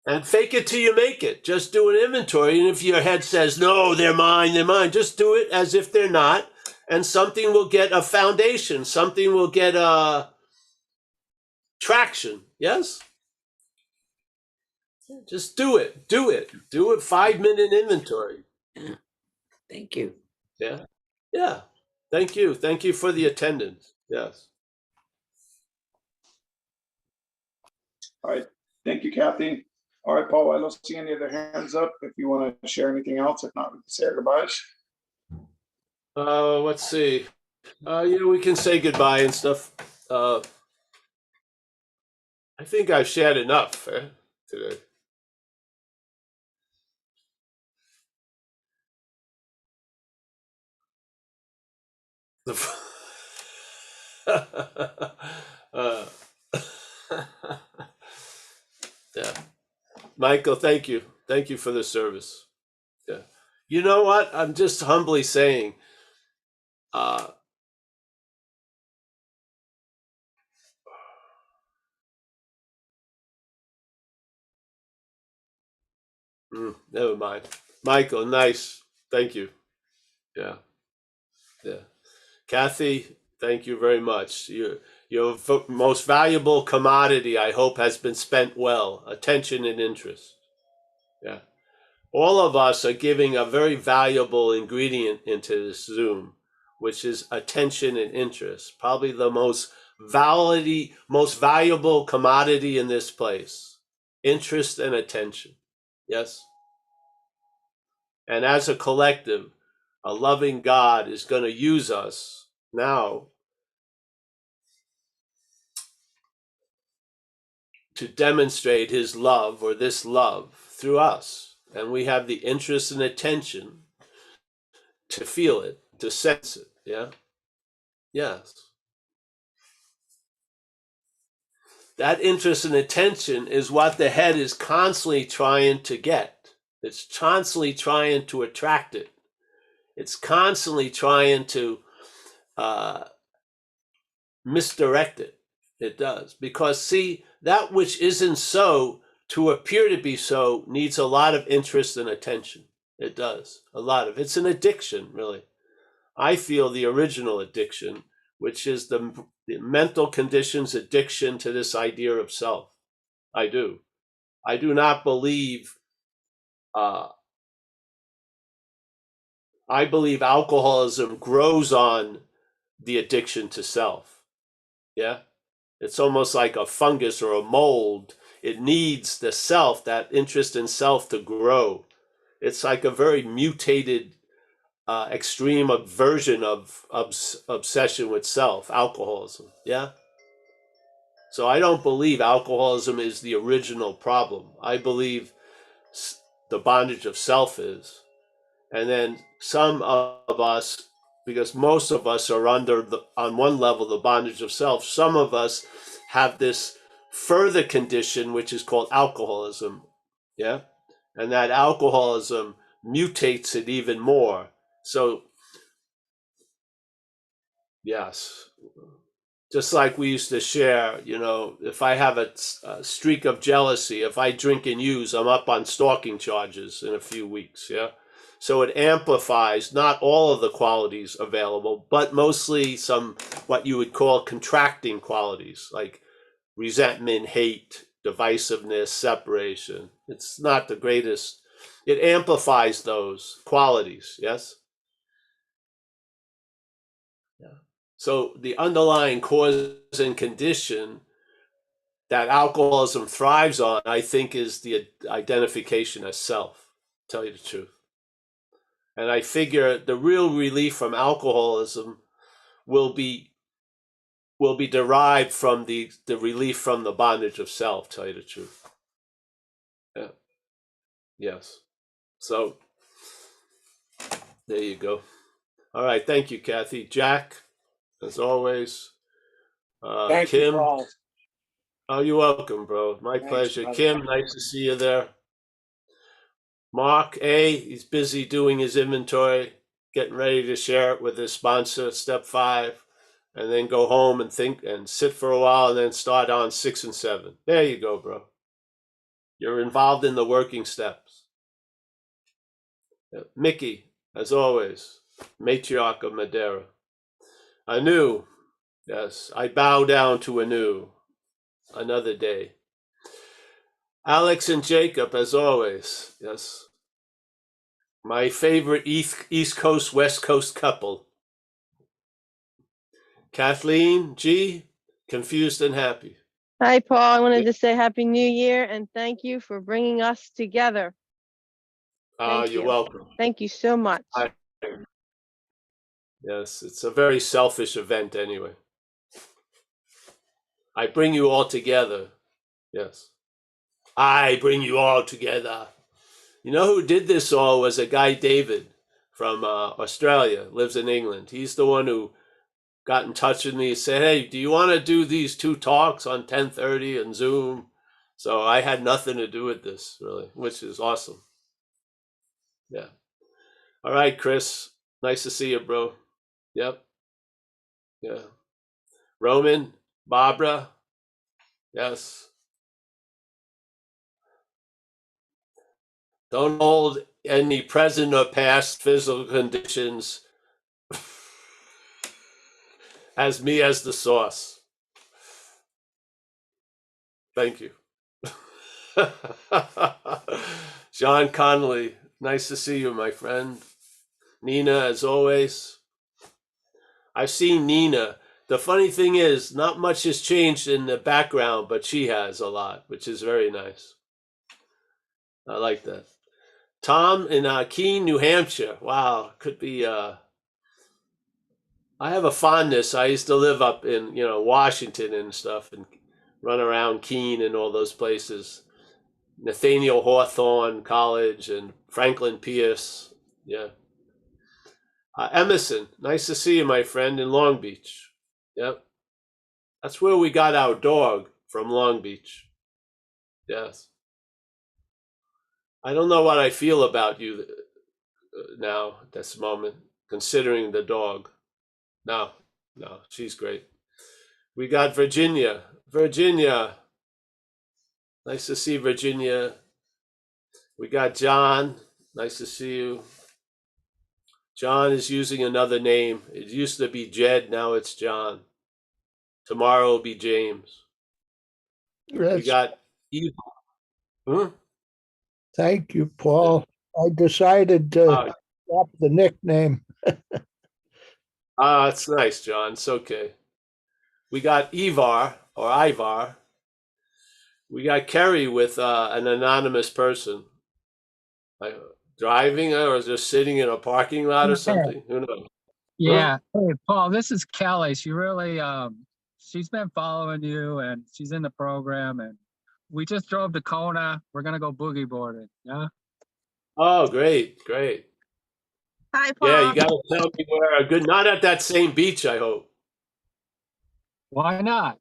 And fake it till you make it. Just do an inventory. And if your head says, no, they're mine, just do it as if they're not. And something will get a foundation. Something will get a traction. Yes? Just do it. Do it. Do it. 5-minute inventory. Yeah. Thank you. Yeah. Yeah. Thank you. Thank you for the attendance. Yes. All right. Thank you, Kathy. All right, Paul, I don't see any other hands up. If you want to share anything else, if not, we can say our goodbyes. Let's see. Yeah, we can say goodbye and stuff. I think I've shared enough today. uh, yeah. Michael, thank you. Thank you for the service. Yeah. You know what? I'm just humbly saying, never mind. Michael, nice. Thank you. Yeah. Yeah. Kathy, thank you very much. Your most valuable commodity, I hope, has been spent well. Attention and interest. Yeah. All of us are giving a very valuable ingredient into this Zoom, which is attention and interest. Probably the most valuable commodity in this place. Interest and attention. Yes. And as a collective, a loving God is going to use us now to demonstrate his love, or this love, through us. And we have the interest and attention to feel it, to sense it. Yeah. Yes. That interest and attention is what the head is constantly trying to get. It's constantly trying to attract it. It's constantly trying to misdirect it. It does. Because, see, that which isn't so, to appear to be so, needs a lot of interest and attention. It does. A lot of. It's an addiction, really. I feel the original addiction, which is the mental conditions addiction to this idea of self. I do. I do not believe, I believe alcoholism grows on the addiction to self. Yeah. It's almost like a fungus or a mold. It needs the self, that interest in self, to grow. It's like a very mutated, extreme version of obsession with self, alcoholism. Yeah. So I don't believe alcoholism is the original problem. I believe the bondage of self is. And then some of us, because most of us are under on one level, the bondage of self, some of us have this further condition, which is called alcoholism. Yeah. And that alcoholism mutates it even more. So, yes. Just like we used to share, if I have a streak of jealousy, if I drink and use, I'm up on stalking charges in a few weeks. Yeah. So it amplifies not all of the qualities available, but mostly some what you would call contracting qualities, like resentment, hate, divisiveness, separation. It's not the greatest. It amplifies those qualities. Yes. Yeah. So the underlying cause and condition that alcoholism thrives on, I think, is the identification as self, tell you the truth. And I figure the real relief from alcoholism will be derived from the relief from the bondage of self, tell you the truth. Yeah. Yes. So there you go. All right. Thank you, Kathy. Jack, as always. Thank you, Kim. Paul. Oh, you're welcome, bro. My Thanks, pleasure. brother. Kim, nice to see you there. Mark A, he's busy doing his inventory, getting ready to share it with his sponsor, step 5, and then go home and think and sit for a while and then start on 6 and 7. There you go, bro. You're involved in the working steps. Mickey, as always, matriarch of Madeira. Anu, yes, I bow down to Anu. Another day. Alex and Jacob, as always. Yes. My favorite East Coast, West Coast couple. Kathleen G, confused and happy. Hi, Paul. I wanted to say Happy New Year and thank you for bringing us together. Thank You're you. welcome. Thank you so much. Yes, it's a very selfish event anyway. I bring you all together. Yes. I bring you all together. You know who did this all was a guy, David, from Australia, lives in England. He's the one who got in touch with me and said, hey, do you want to do these 2 talks on 10:30 and Zoom? So I had nothing to do with this, really, which is awesome. Yeah. All right, Chris. Nice to see you, bro. Yep. Yeah. Roman, Barbara. Yes. Don't hold any present or past physical conditions as me as the source. Thank you. John Connolly, nice to see you, my friend. Nina, as always. I've seen Nina. The funny thing is, not much has changed in the background, but she has a lot, which is very nice. I like that. Tom in Keene, New Hampshire. Wow, could be. I have a fondness. I used to live up in Washington and stuff, and run around Keene and all those places. Nathaniel Hawthorne College and Franklin Pierce. Yeah. Emerson, nice to see you, my friend, in Long Beach. Yep. That's where we got our dog, from Long Beach. Yes. I don't know what I feel about you now at this moment, considering the dog. No, she's great. We got Virginia. Virginia. Nice to see Virginia. We got John. Nice to see you. John is using another name. It used to be Jed, now it's John. Tomorrow will be James. We got Eva. Huh? Thank you, Paul. I decided to drop the nickname. It's nice, John. It's okay. We got Ivar or Ivar. We got Kerry with an anonymous person. Driving or just sitting in a parking lot or something. Who knows? Yeah. Hey, Paul, this is Kelly. She really, she's been following you and she's in the program and we just drove to Kona. We're going to go boogie boarding. Yeah. Oh, great. Hi, Paul. Yeah, you got to tell me where. Good. Not at that same beach, I hope. Why not?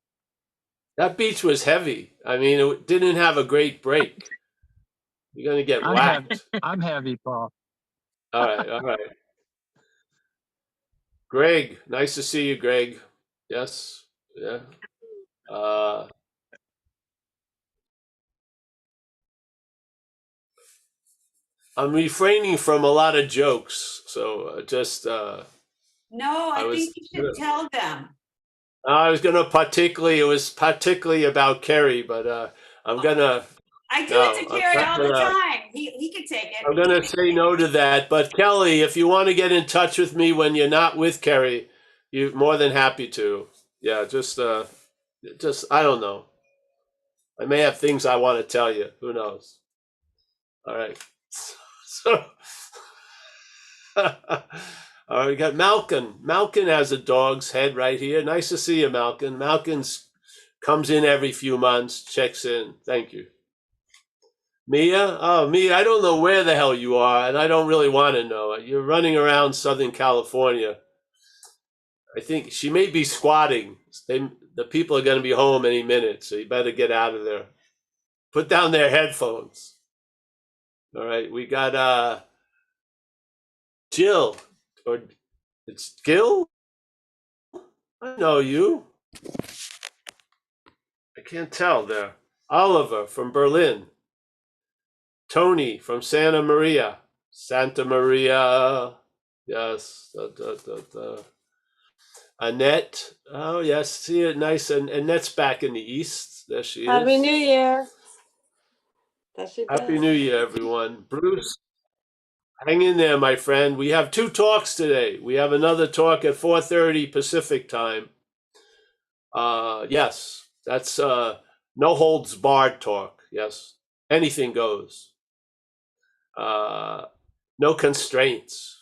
That beach was heavy. I mean, it didn't have a great break. You're going to get whacked. I'm heavy, Paul. All right. Greg, nice to see you, Greg. Yes. Yeah. I'm refraining from a lot of jokes, so just. No, I think you should tell them. I was gonna particularly. It was particularly about Kerry, but I'm gonna. I do it to Kerry all the time. He can take it. I'm gonna say no to that. But Kelly, if you want to get in touch with me when you're not with Kerry, you're more than happy to. Yeah, just I don't know. I may have things I want to tell you. Who knows? All right. So, all right, we got Malkin. Malkin has a dog's head right here. Nice to see you, Malkin. Malkin's comes in every few months, checks in. Thank you. Mia? Oh, Mia, I don't know where the hell you are, and I don't really want to know. You're running around Southern California. I think she may be squatting. The people are going to be home any minute, so you better get out of there. Put down their headphones. All right, we got Jill, or it's Gil? I know you. I can't tell there. Oliver from Berlin. Tony from Santa Maria. Santa Maria. Yes. Annette. Oh, yes. See it nice. And Annette's back in the East. There she is. Happy New Year. That she Happy does. New Year, everyone. Bruce, hang in there, my friend. We have 2 talks today. We have another talk at 4:30 Pacific time. Yes, that's no holds barred talk. Yes, anything goes. No constraints.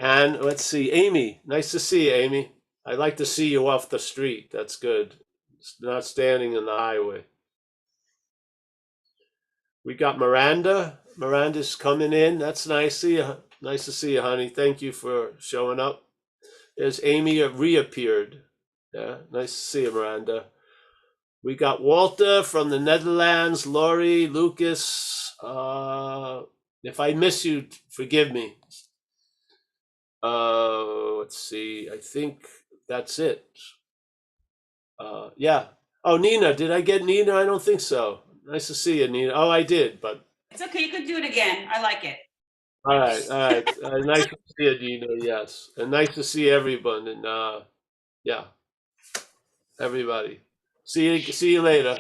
And let's see, Amy. Nice to see you, Amy. I'd like to see you off the street. That's good. Not standing in the highway. We got Miranda. Miranda's coming in. That's nice. See you. Nice to see you, honey. Thank you for showing up. There's Amy reappeared. Yeah, nice to see you, Miranda. We got Walter from the Netherlands, Laurie, Lucas. If I miss you, forgive me. Let's see. I think that's it. Yeah. Oh, Nina, did I get Nina? I don't think so. Nice to see you, Nina. Oh, I did, but It's okay, you can do it again. I like it. all right, all right. Nice to see you, Nina. Yes, and nice to see everyone. And yeah, everybody. See you later.